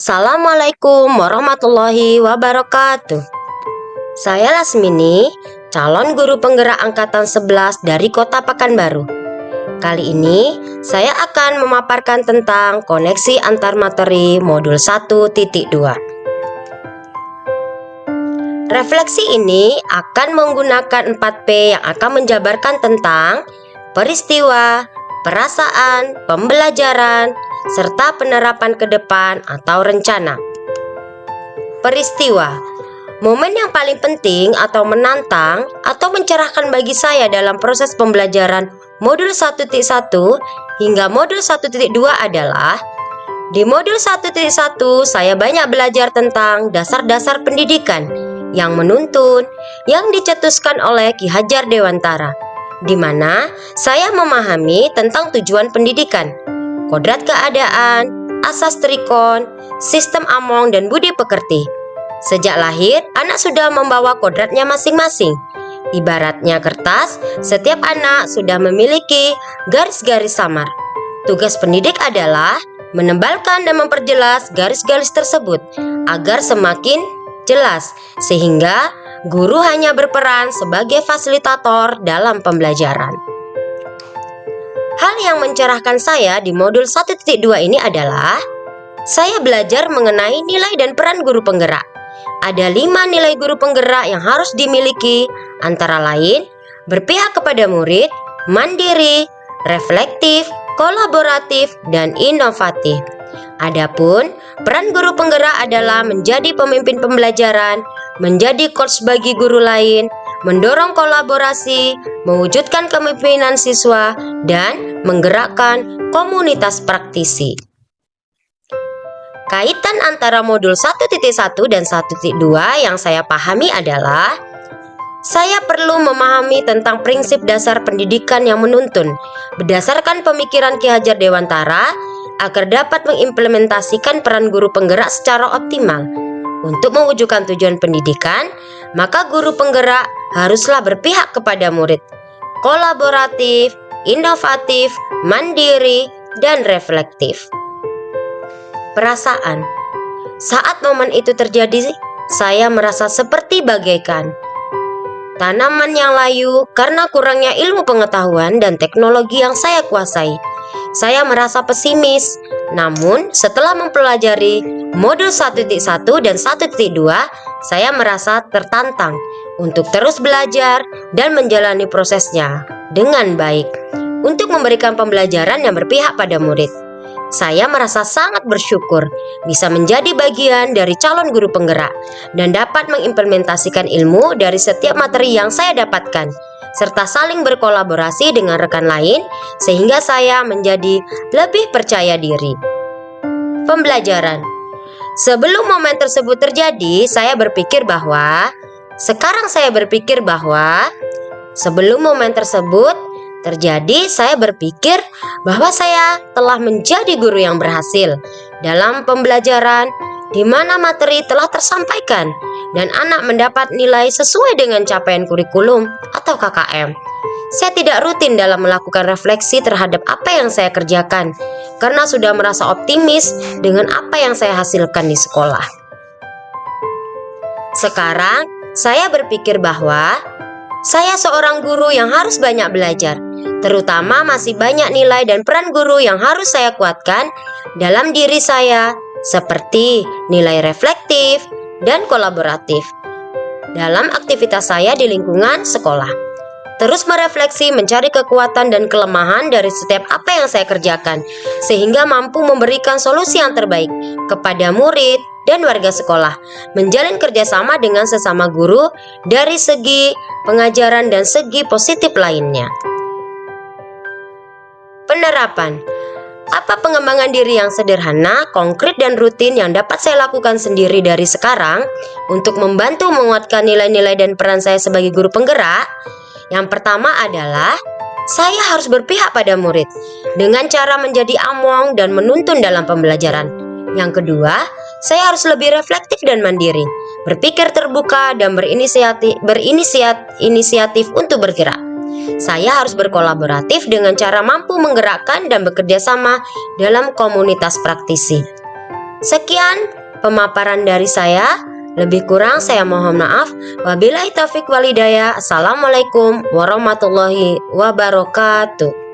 Assalamualaikum warahmatullahi wabarakatuh. Saya Lasmini, calon guru penggerak angkatan 11 dari Kota Pekanbaru. Kali ini saya akan memaparkan tentang koneksi antar materi modul 1.2. Refleksi ini akan menggunakan 4P yang akan menjabarkan tentang peristiwa, perasaan, pembelajaran, serta penerapan ke depan atau rencana. Peristiwa, momen yang paling penting atau menantang atau mencerahkan bagi saya dalam proses pembelajaran modul 1.1 hingga modul 1.2 adalah di modul 1.1 saya banyak belajar tentang dasar-dasar pendidikan yang menuntun yang dicetuskan oleh Ki Hajar Dewantara, di mana saya memahami tentang tujuan pendidikan, kodrat keadaan, asas trikon, sistem Among dan budi pekerti. Sejak lahir, anak sudah membawa kodratnya masing-masing. Ibaratnya kertas, setiap anak sudah memiliki garis-garis samar. Tugas pendidik adalah menebalkan dan memperjelas garis-garis tersebut agar semakin jelas, sehingga guru hanya berperan sebagai fasilitator dalam pembelajaran. Hal yang mencerahkan saya di modul 1.2 ini adalah saya belajar mengenai nilai dan peran guru penggerak. Ada 5 nilai guru penggerak yang harus dimiliki, antara lain berpihak kepada murid, mandiri, reflektif, kolaboratif, dan inovatif. Adapun peran guru penggerak adalah menjadi pemimpin pembelajaran, menjadi coach bagi guru lain, mendorong kolaborasi, mewujudkan kepemimpinan siswa, dan menggerakkan komunitas praktisi. Kaitan antara modul 1.1 dan 1.2 yang saya pahami adalah saya perlu memahami tentang prinsip dasar pendidikan yang menuntun berdasarkan pemikiran Ki Hajar Dewantara agar dapat mengimplementasikan peran guru penggerak secara optimal. Untuk mewujudkan tujuan pendidikan, maka guru penggerak haruslah berpihak kepada murid, kolaboratif, inovatif, mandiri, dan reflektif. Perasaan. Saat momen itu terjadi, saya merasa seperti bagaikan tanaman yang layu karena kurangnya ilmu pengetahuan dan teknologi yang saya kuasai. Saya merasa pesimis, namun setelah mempelajari modul 1.1 dan 1.2, saya merasa tertantang untuk terus belajar dan menjalani prosesnya dengan baik untuk memberikan pembelajaran yang berpihak pada murid. Saya merasa sangat bersyukur bisa menjadi bagian dari calon guru penggerak dan dapat mengimplementasikan ilmu dari setiap materi yang saya dapatkan, serta saling berkolaborasi dengan rekan lain sehingga saya menjadi lebih percaya diri. Pembelajaran. Sebelum momen tersebut terjadi, sebelum momen tersebut terjadi, saya berpikir bahwa saya telah menjadi guru yang berhasil dalam pembelajaran di mana materi telah tersampaikan dan anak mendapat nilai sesuai dengan capaian kurikulum atau KKM. Saya tidak rutin dalam melakukan refleksi terhadap apa yang saya kerjakan karena sudah merasa optimis dengan apa yang saya hasilkan di sekolah. Sekarang, saya berpikir bahwa saya seorang guru yang harus banyak belajar, terutama masih banyak nilai dan peran guru yang harus saya kuatkan dalam diri saya, seperti nilai reflektif dan kolaboratif dalam aktivitas saya di lingkungan sekolah. Terus merefleksi, mencari kekuatan dan kelemahan dari setiap apa yang saya kerjakan, sehingga mampu memberikan solusi yang terbaik kepada murid dan warga sekolah, menjalin kerjasama dengan sesama guru dari segi pengajaran dan segi positif lainnya. Penerapan. Apa pengembangan diri yang sederhana, konkret, dan rutin yang dapat saya lakukan sendiri dari sekarang untuk membantu menguatkan nilai-nilai dan peran saya sebagai guru penggerak? Yang pertama adalah saya harus berpihak pada murid dengan cara menjadi among dan menuntun dalam pembelajaran. Yang kedua, saya harus lebih reflektif dan mandiri, berpikir terbuka dan berinisiatif untuk bergerak. Saya harus berkolaboratif dengan cara mampu menggerakkan dan bekerja sama dalam komunitas praktisi. Sekian pemaparan dari saya. Lebih kurang saya mohon maaf. Wabillahi taufiq walhidayah. Assalamualaikum warahmatullahi wabarakatuh.